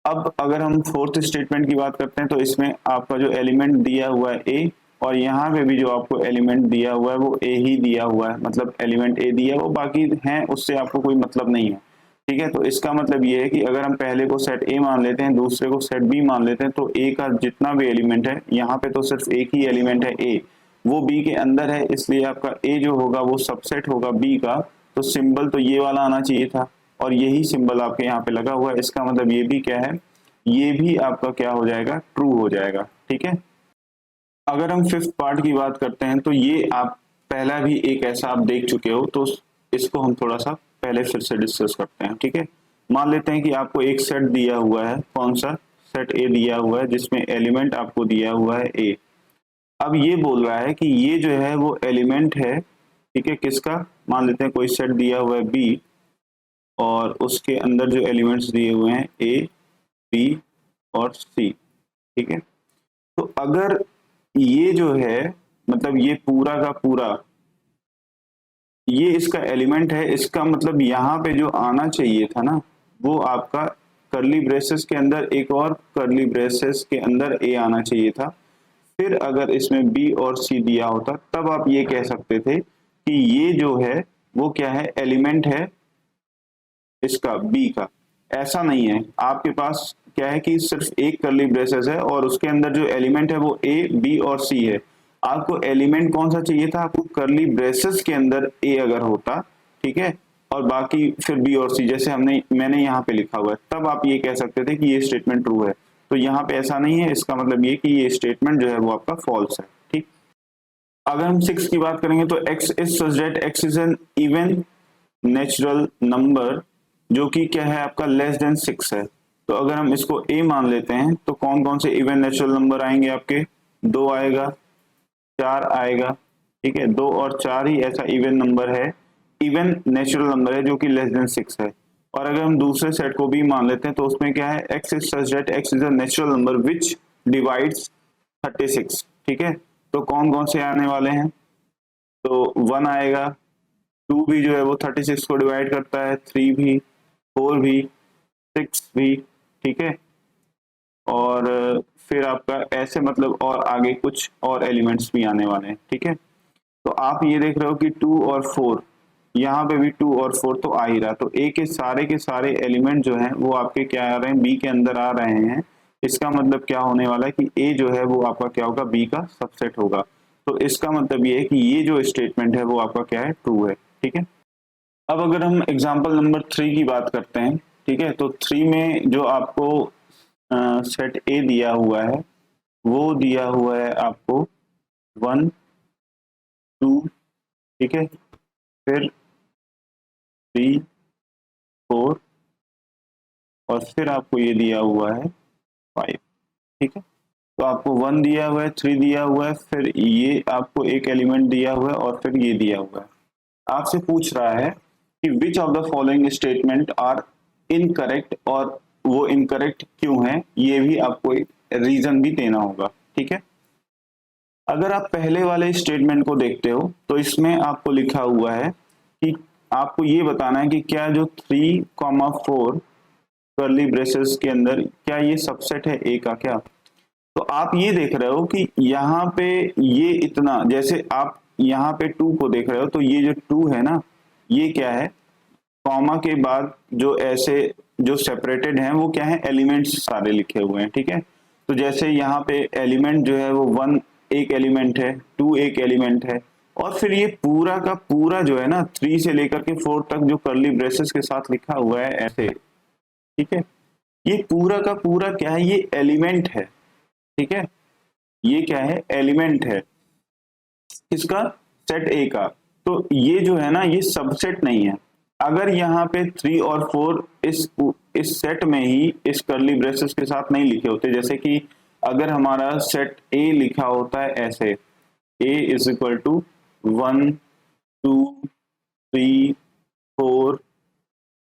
अब अगर हम फोर्थ स्टेटमेंट की बात करते हैं तो इसमें आपका जो एलिमेंट दिया हुआ है ए, और यहाँ पे भी जो आपको एलिमेंट दिया हुआ है वो ए ही दिया हुआ है, मतलब एलिमेंट ए दिया है, वो बाकी हैं उससे आपको कोई मतलब नहीं है, ठीक है। तो इसका मतलब ये है कि अगर हम पहले को सेट ए मान लेते हैं, दूसरे को सेट बी मान लेते हैं, तो ए का जितना भी एलिमेंट है, यहाँ पे तो सिर्फ एक ही एलिमेंट है ए, वो बी के अंदर है, इसलिए आपका ए जो होगा वो सबसेट होगा बी का, तो सिंबल तो ये वाला आना चाहिए था, और यही सिंबल आपके यहाँ पे लगा हुआ है, इसका मतलब ये भी क्या है, ये भी आपका क्या हो जाएगा, ट्रू हो जाएगा, ठीक है। अगर हम फिफ्थ पार्ट की बात करते हैं तो ये आप पहला भी एक ऐसा आप देख चुके हो, तो इसको हम थोड़ा सा पहले फिर से डिस्कस करते हैं, ठीक है। मान लेते हैं कि आपको एक सेट दिया हुआ है, कौन सा, सेट ए दिया हुआ है, जिसमें एलिमेंट आपको दिया हुआ है ए। अब ये बोल रहा है कि ये जो है वो एलिमेंट है, ठीक है, किसका, मान लेते हैं कोई सेट दिया हुआ है बी, और उसके अंदर जो एलिमेंट्स दिए हुए हैं ए, बी और सी, ठीक है। तो अगर ये जो है, मतलब ये पूरा का पूरा ये इसका एलिमेंट है, इसका मतलब यहाँ पे जो आना चाहिए था ना, वो आपका कर्ली ब्रेसेस के अंदर एक और कर्ली ब्रेसेस के अंदर ए आना चाहिए था, फिर अगर इसमें बी और सी दिया होता तब आप ये कह सकते थे कि ये जो है वो क्या है, एलिमेंट है इसका बी का। ऐसा नहीं है, आपके पास क्या है कि सिर्फ एक कर्ली ब्रेसेस है और उसके अंदर जो एलिमेंट है वो ए, बी और सी है। आपको एलिमेंट कौन सा चाहिए था, आपको कर्ली ब्रेसेस के अंदर ए अगर होता, ठीक है, और बाकी फिर बी और सी, जैसे मैंने यहाँ पे लिखा हुआ है, तब आप ये कह सकते थे कि ये स्टेटमेंट ट्रू है। तो यहाँ पे ऐसा नहीं है, इसका मतलब ये कि ये स्टेटमेंट जो है वो आपका फॉल्स है, ठीक। अगर हम 6 की बात करेंगे तो x is such that x is N even natural number, जो कि क्या है आपका लेस देन 6 है। तो अगर हम इसको a मान लेते हैं तो कौन कौन से इवन नेचुरल नंबर आएंगे आपके, 2 आएगा, 4 आएगा, ठीक है, 2 और 4 ही ऐसा इवन नंबर है, इवन नेचुरल नंबर है जो कि लेस देन 6 है। और अगर हम दूसरे सेट को भी मान लेते हैं तो उसमें क्या है, x is such that x is a natural number which divides 36, ठीक है। तो कौन कौन से आने वाले हैं, तो 1 आएगा, 2 भी जो है वो 36 को डिवाइड करता है, 3 भी, 4 भी, 6 भी, ठीक है, और फिर आपका ऐसे मतलब और आगे कुछ और एलिमेंट्स भी आने वाले हैं, ठीक है। तो आप ये देख रहे हो कि 2 और 4, यहाँ पे भी 2 और 4 तो आ ही रहा, तो ए के सारे एलिमेंट जो हैं वो आपके क्या आ रहे हैं, बी के अंदर आ रहे हैं। इसका मतलब क्या होने वाला है कि ए जो है वो आपका क्या होगा, बी का सबसेट होगा। तो इसका मतलब ये है कि ये जो स्टेटमेंट है वो आपका क्या है, ट्रू है, ठीक है। अब अगर हम एग्जाम्पल नंबर 3 की बात करते हैं, ठीक है, तो 3 में जो आपको सेट ए दिया हुआ है वो दिया हुआ है आपको 1, 2, ठीक है, फिर 3, 4 और फिर आपको ये दिया हुआ है 5, ठीक है। तो आपको 1 दिया हुआ है, 3 दिया हुआ है, फिर ये आपको एक एलिमेंट दिया हुआ है और फिर ये दिया हुआ है। आपसे पूछ रहा है कि which of the following statement are incorrect, और वो इनकरेक्ट क्यों है, ये भी आपको रीजन भी देना होगा, ठीक है। अगर आप पहले वाले स्टेटमेंट को देखते हो तो इसमें आपको लिखा हुआ है कि आपको ये बताना है कि क्या जो 3,4 कर्ली ब्रेसेस के अंदर क्या ये सबसेट है ए का क्या। तो आप ये देख रहे हो कि यहाँ पे ये इतना, जैसे आप यहाँ पे 2 को देख रहे हो तो ये जो 2 है ना, ये क्या है, कॉमा के बाद जो ऐसे जो सेपरेटेड हैं वो क्या है, एलिमेंट्स सारे लिखे हुए हैं, ठीक है। तो जैसे यहाँ पे एलिमेंट जो है वो 1 एक एलिमेंट है, 2 एक एलिमेंट है, और फिर ये पूरा का पूरा जो है ना 3 से लेकर के 4 तक जो कर्ली ब्रेसेस के साथ लिखा हुआ है ऐसे, ठीक है, ये पूरा का पूरा क्या है, ये एलिमेंट है, ठीक है, ये क्या है, एलिमेंट है किसका, सेट ए का। तो ये जो है ना ये सबसेट नहीं है। अगर यहाँ पे 3 और 4 इस सेट में ही इस कर्ली ब्रेसेस के साथ नहीं लिखे होते, जैसे कि अगर हमारा सेट ए लिखा होता है ऐसे, ए इज इक्वल टू 1 2 3 4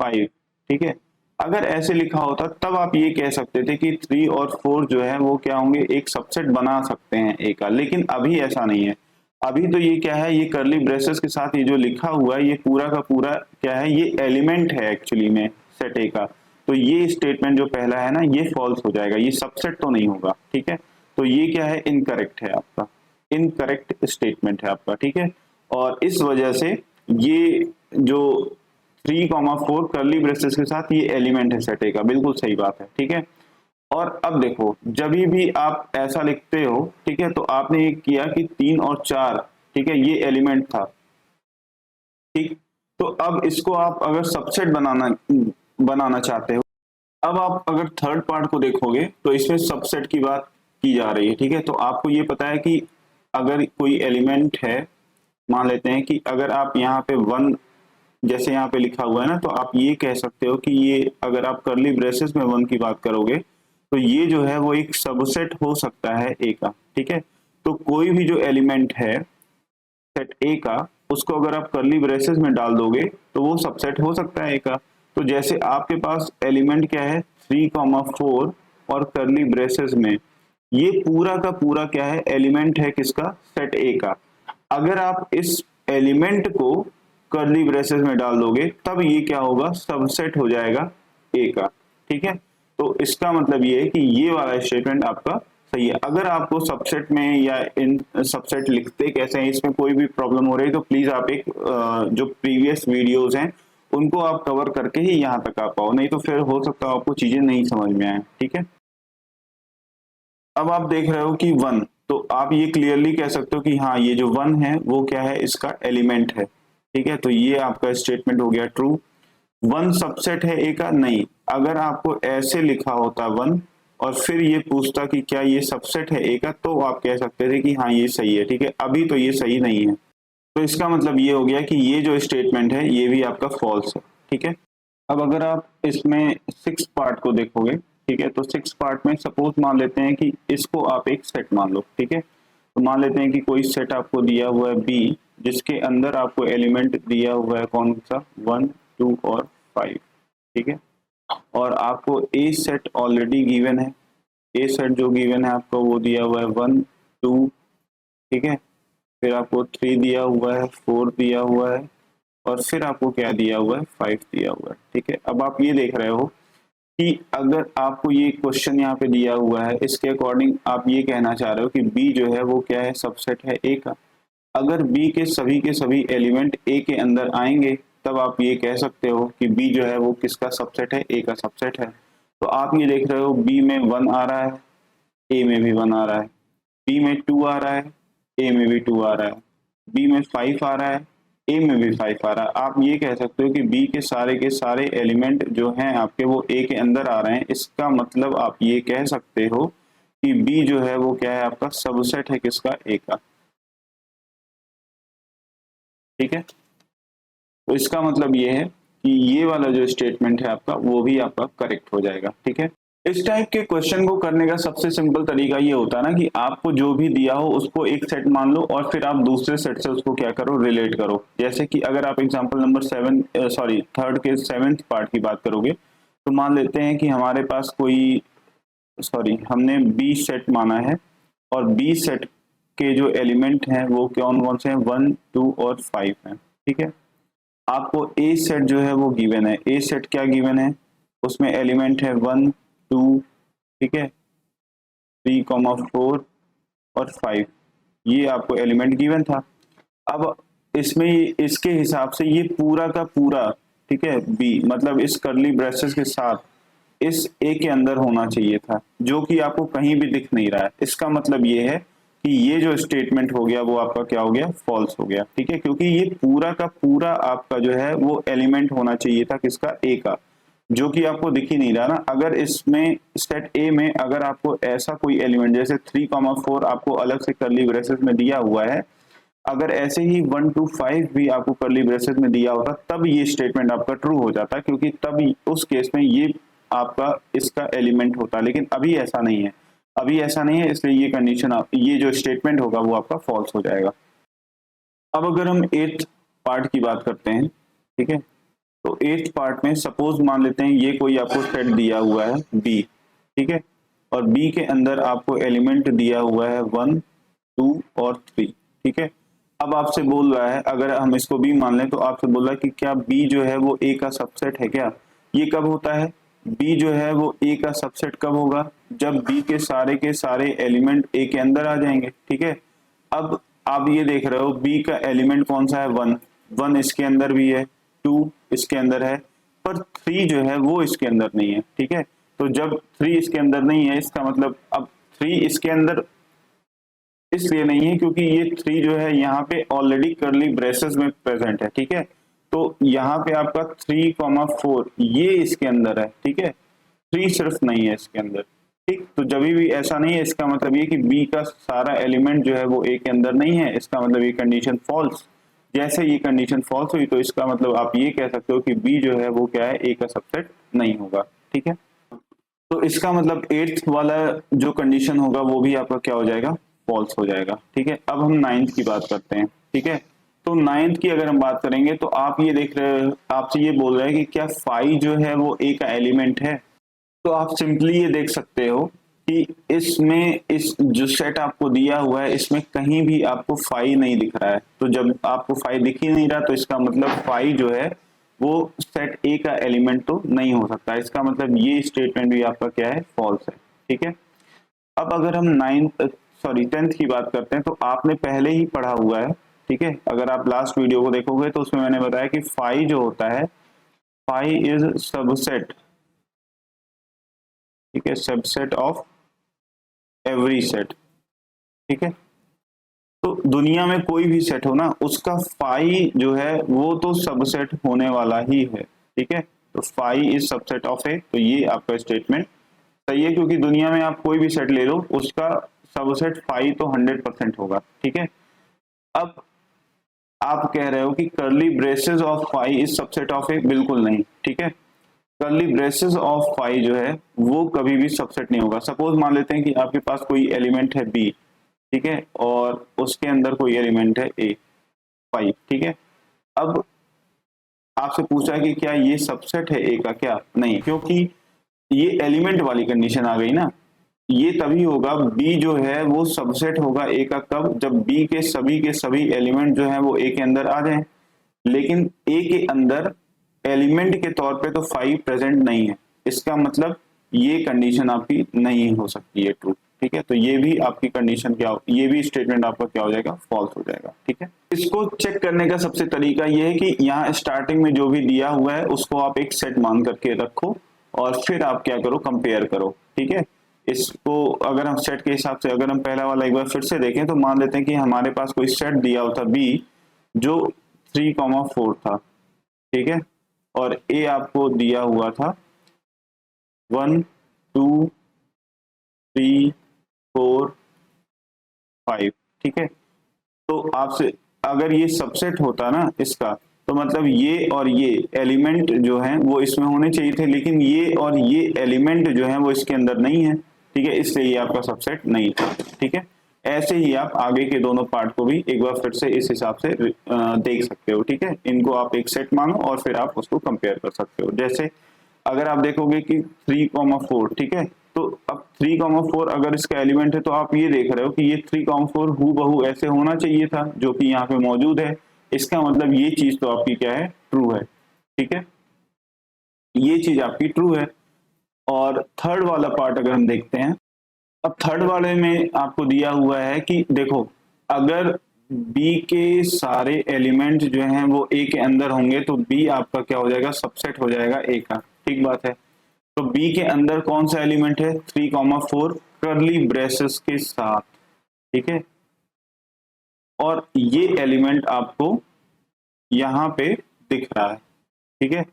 5, ठीक है, अगर ऐसे लिखा होता तब आप ये कह सकते थे कि 3 और 4 जो है वो क्या होंगे, एक सबसेट बना सकते हैं ए का, लेकिन अभी ऐसा नहीं है। अभी तो ये क्या है, ये कर्ली ब्रेसेस के साथ ये जो लिखा हुआ है ये पूरा का पूरा क्या है, ये एलिमेंट है एक्चुअली में सेट ए का। तो ये स्टेटमेंट जो पहला है ना ये फॉल्स हो जाएगा, ये सबसेट तो नहीं होगा, ठीक है। तो ये क्या है, इनकरेक्ट है आपका, इनकरेक्ट स्टेटमेंट है आपका, ठीक है। और इस वजह से ये जो 3,4 कर्ली ब्रेसेस के साथ ये एलिमेंट है सेट ए का, बिल्कुल सही बात है, ठीक है। और अब देखो जब भी आप ऐसा लिखते हो, ठीक है, तो आपने ये किया कि 3 और 4, ठीक है, ये एलिमेंट था, ठीक। तो अब इसको आप अगर सबसेट बनाना चाहते हो, अब आप अगर थर्ड पार्ट को देखोगे तो इसमें सबसेट की बात की जा रही है, ठीक है। तो आपको ये पता है कि अगर कोई एलिमेंट है, मान लेते हैं कि अगर आप यहाँ पे 1 जैसे यहाँ पे लिखा हुआ है ना, तो आप ये कह सकते हो कि ये अगर आप कर्ली ब्रेसेस में 1 की बात करोगे तो ये जो है वो एक सबसेट हो सकता है ए का, ठीक है। तो कोई भी जो एलिमेंट है सेट ए का, उसको अगर आप कर्ली ब्रेसेस में डाल दोगे तो वो सबसेट हो सकता है ए का। तो जैसे आपके पास एलिमेंट क्या है 3,4 और कर्ली ब्रेसेस में, ये पूरा का पूरा क्या है, एलिमेंट है किसका, सेट ए का। अगर आप इस एलिमेंट को कर्ली ब्रेसेस में डाल दोगे तब ये क्या होगा, सबसेट हो जाएगा ए का, ठीक है। तो इसका मतलब ये है कि ये वाला स्टेटमेंट आपका सही है। अगर आपको सबसेट में या इन सबसेट लिखते कैसे हैं इसमें कोई भी प्रॉब्लम हो रही है तो प्लीज आप एक जो प्रीवियस वीडियोस हैं उनको आप कवर करके ही यहाँ तक आ पाओ, नहीं तो फिर हो सकता है आपको चीजें नहीं समझ में आए, ठीक है। अब आप देख रहे हो कि 1, तो आप ये क्लियरली कह सकते हो कि हाँ ये जो 1 है वो क्या है, इसका एलिमेंट है, ठीक है। तो ये आपका स्टेटमेंट हो गया ट्रू। 1 सबसेट है ए का, नहीं। अगर आपको ऐसे लिखा होता 1 और फिर ये पूछता कि क्या ये सबसेट है ए का, तो आप कह सकते थे कि हाँ ये सही है, ठीक है। अभी तो ये सही नहीं है, तो इसका मतलब ये हो गया कि ये जो स्टेटमेंट है ये भी आपका फॉल्स है, ठीक है। अब अगर आप इसमें 6 पार्ट को देखोगे, ठीक है, तो 6 पार्ट में सपोज मान लेते हैं कि इसको आप एक सेट मान लो, ठीक है। तो मान लेते हैं कि कोई सेट आपको दिया हुआ है बी, जिसके अंदर आपको एलिमेंट दिया हुआ है कौन सा, 1 2 और 5, ठीक है। और आपको ए सेट ऑलरेडी गिवन है, ए सेट जो गिवन है आपको वो दिया हुआ है 1 2, ठीक है, फिर आपको 3 दिया हुआ है, 4 दिया हुआ है, और फिर आपको क्या दिया हुआ है, 5 दिया हुआ है, ठीक है। अब आप ये देख रहे हो कि अगर आपको ये क्वेश्चन यहाँ पे दिया हुआ है, इसके अकॉर्डिंग आप ये कहना चाह रहे हो कि बी जो है वो क्या है, सबसेट है ए का। अगर बी के सभी एलिमेंट ए के अंदर आएंगे तब आप ये कह सकते हो कि बी जो है वो किसका सबसेट है, ए का सबसेट है। तो आप ये देख रहे हो बी में 1 आ रहा है, ए में भी 1 आ रहा है, बी में 2 आ रहा है, ए में भी 2 आ रहा है, बी में 5 आ रहा है, ए में भी 5 आ रहा है। आप ये कह सकते हो कि बी के सारे एलिमेंट जो हैं आपके वो ए के अंदर आ रहे हैं। इसका मतलब आप ये कह सकते हो कि बी जो है वो क्या है, आपका सबसेट है किसका, ए का, ठीक है। तो इसका मतलब ये है कि ये वाला जो स्टेटमेंट है आपका वो भी आपका करेक्ट हो जाएगा, ठीक है। इस टाइप के क्वेश्चन को करने का सबसे सिंपल तरीका ये होता है ना कि आपको जो भी दिया हो उसको एक सेट मान लो और फिर आप दूसरे सेट से उसको क्या करो, रिलेट करो। जैसे कि अगर आप एग्जांपल नंबर 3rd के 7th पार्ट की बात करोगे तो मान लेते हैं कि हमारे पास कोई हमने बी सेट माना है और बी सेट के जो एलिमेंट हैं वो कौन कौन से हैं, 1 2 और 5 हैं, ठीक है। आपको ए सेट जो है वो गिवन है, ए सेट क्या गिवन है, उसमें एलिमेंट है 1 2, ठीक है, 3,4 और 5, ये आपको एलिमेंट गिवन था। अब इसमें इसके हिसाब से ये पूरा का पूरा, ठीक है, बी मतलब इस कर्ली ब्रेसेस के साथ इस ए के अंदर होना चाहिए था, जो कि आपको कहीं भी दिख नहीं रहा है। इसका मतलब ये है कि ये जो स्टेटमेंट हो गया वो आपका क्या हो गया, फॉल्स हो गया। ठीक है, क्योंकि ये पूरा का पूरा आपका जो है वो एलिमेंट होना चाहिए था किसका, ए का, जो कि आपको दिख ही नहीं रहा ना। अगर इसमें सेट ए में अगर आपको ऐसा कोई एलिमेंट जैसे 3,4 आपको अलग से करली ब्रेसेस में दिया हुआ है, अगर ऐसे ही 1 to 5 भी आपको करली ब्रेसेस में दिया होता तब ये स्टेटमेंट आपका ट्रू हो जाता, क्योंकि तब उस केस में ये आपका इसका एलिमेंट होता। लेकिन अभी ऐसा नहीं है, अभी ऐसा नहीं है, इसलिए ये कंडीशन ये जो स्टेटमेंट होगा वो आपका फॉल्स हो जाएगा। अब अगर हम 8th पार्ट की बात करते हैं, ठीक है, तो 8th पार्ट में सपोज मान लेते हैं ये कोई आपको सेट दिया हुआ है बी, ठीक है, और बी के अंदर आपको एलिमेंट दिया हुआ है 1, 2 और 3, ठीक है। अब आपसे बोल रहा है, अगर हम इसको बी मान लें तो आपसे बोल रहा है कि क्या बी जो है वो ए का सबसेट है क्या। ये कब होता है, बी जो है वो ए का सबसेट कब होगा, जब बी के सारे एलिमेंट ए के अंदर आ जाएंगे। ठीक है, अब आप ये देख रहे हो बी का एलिमेंट कौन सा है, 1, 1 इसके अंदर भी है, 2 इसके अंदर है, पर 3 जो है वो इसके अंदर नहीं है। ठीक है, तो जब 3 इसके अंदर नहीं है, इसका मतलब अब 3 इसके अंदर इसलिए नहीं है क्योंकि ये 3 जो है यहाँ पे ऑलरेडी करली ब्रेसेस में प्रेजेंट है। ठीक है, तो यहाँ पे आपका 3,4 ये इसके अंदर है। ठीक है, 3 सिर्फ नहीं है इसके अंदर। ठीक, तो जब भी ऐसा नहीं है, इसका मतलब ये कि बी का सारा एलिमेंट जो है वो ए के अंदर नहीं है, इसका मतलब ये कंडीशन फॉल्स। जैसे ये कंडीशन फॉल्स हुई तो इसका मतलब आप ये कह सकते हो कि बी जो है वो क्या है, ए का सबसेट नहीं होगा। ठीक है, तो इसका मतलब 8th वाला जो कंडीशन होगा वो भी आपका क्या हो जाएगा, फॉल्स हो जाएगा। ठीक है, अब हम 9th की बात करते हैं। ठीक है, तो 9th की अगर हम बात करेंगे तो आप ये देख रहे हो, आपसे ये बोल रहे हैं कि क्या 5 जो है वो ए का एलिमेंट है। तो आप सिंपली ये देख सकते हो कि इसमें इस जो सेट आपको दिया हुआ है इसमें कहीं भी आपको 5 नहीं दिख रहा है। तो जब आपको 5 दिख ही नहीं रहा तो इसका मतलब 5 जो है वो सेट ए का एलिमेंट तो नहीं हो सकता। इसका मतलब ये स्टेटमेंट भी आपका क्या है, फॉल्स है। ठीक है, अब अगर हम 10th की बात करते हैं तो आपने पहले ही पढ़ा हुआ है। ठीक है, अगर आप लास्ट वीडियो को देखोगे तो उसमें मैंने बताया कि 5 जो होता है, 5 इज सबसेट, ठीक है, सबसेट ऑफ एवरी सेट। ठीक है, तो दुनिया में कोई भी सेट हो ना, उसका 5 जो है वो तो सबसेट होने वाला ही है। ठीक है, तो 5 इज सबसेट ऑफ ए, तो ये आपका स्टेटमेंट सही है, क्योंकि दुनिया में आप कोई भी सेट ले लो उसका सबसेट 5 तो 100% होगा। ठीक है, अब आप कह रहे हो कि curly braces of 5 is subset of A, बिल्कुल नहीं। ठीक है, करली ब्रेसेस ऑफ 5 जो है वो कभी भी सबसेट नहीं होगा। सपोज मान लेते हैं कि आपके पास कोई एलिमेंट है बी, ठीक है, और उसके अंदर कोई एलिमेंट है ए, 5। ठीक है, अब आपसे पूछा कि क्या ये सबसेट है ए का, क्या नहीं, क्योंकि ये एलिमेंट वाली कंडीशन आ गई ना। ये तभी होगा, बी जो है वो सबसेट होगा ए का कब, जब बी के सभी एलिमेंट जो है वो ए के अंदर आ जाएं। लेकिन ए के अंदर एलिमेंट के तौर पे तो 5 प्रेजेंट नहीं है, इसका मतलब ये कंडीशन आपकी नहीं हो सकती है ट्रू। ठीक है, तो ये भी आपकी कंडीशन क्या हो, ये भी स्टेटमेंट आपका क्या हो जाएगा, फॉल्स हो जाएगा। ठीक है, इसको चेक करने का सबसे तरीका ये है कि यहाँ स्टार्टिंग में जो भी दिया हुआ है उसको आप एक सेट मान करके रखो और फिर आप क्या करो, कंपेयर करो। ठीक है, इसको अगर हम सेट के हिसाब से अगर हम पहला वाला एक बार फिर से देखें तो मान लेते हैं कि हमारे पास कोई सेट दिया हुआ था बी जो 3,4 था। ठीक है, और ए आपको दिया हुआ था 1, 2, 3, 4, 5। ठीक है, तो आपसे अगर ये सबसेट होता ना इसका, तो मतलब ये और ये एलिमेंट जो हैं वो इसमें होने चाहिए थे, लेकिन ये और ये एलिमेंट जो हैं वो इसके अंदर नहीं है। ठीक है, इसलिए ये आपका सबसेट नहीं था। ठीक है, ऐसे ही आप आगे के दोनों पार्ट को भी एक बार फिर से इस हिसाब से देख सकते हो। ठीक है, इनको आप एक सेट मानो और फिर आप उसको कंपेयर कर सकते हो। जैसे अगर आप देखोगे कि 3,4, ठीक है, तो अब 3,4 अगर इसका एलिमेंट है तो आप ये देख रहे हो कि ये 3,4 हूबहू ऐसे होना चाहिए था जो कि यहाँ पे मौजूद है। इसका मतलब ये चीज तो आपकी क्या है, ट्रू है। ठीक है, ये चीज आपकी ट्रू है। और थर्ड वाला पार्ट अगर हम देखते हैं, अब थर्ड वाले में आपको दिया हुआ है कि देखो, अगर बी के सारे एलिमेंट जो हैं वो ए के अंदर होंगे तो बी आपका क्या हो जाएगा, सबसेट हो जाएगा ए का। ठीक बात है, तो बी के अंदर कौन सा एलिमेंट है 3,4 कर्ली ब्रेसेस के साथ, ठीक है। और ये एलिमेंट आपको यहां पे दिख रहा है, ठीक है।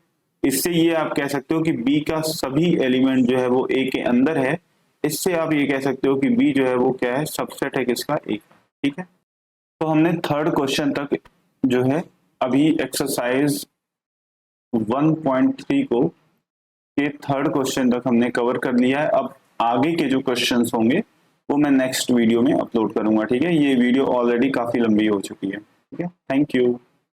इससे ये आप कह सकते हो कि बी का सभी एलिमेंट जो है वो ए के अंदर है। इससे आप ये कह सकते हो कि बी जो है वो क्या है, सबसेट है किसका, ए का, ठीक है। तो हमने थर्ड क्वेश्चन तक जो है अभी एक्सरसाइज 1.3 को के थर्ड क्वेश्चन तक हमने कवर कर लिया है। अब आगे के जो क्वेश्चंस होंगे वो मैं नेक्स्ट वीडियो में अपलोड करूंगा, ठीक है। ये वीडियो ऑलरेडी काफी लंबी हो चुकी है, ठीक है। Thank you.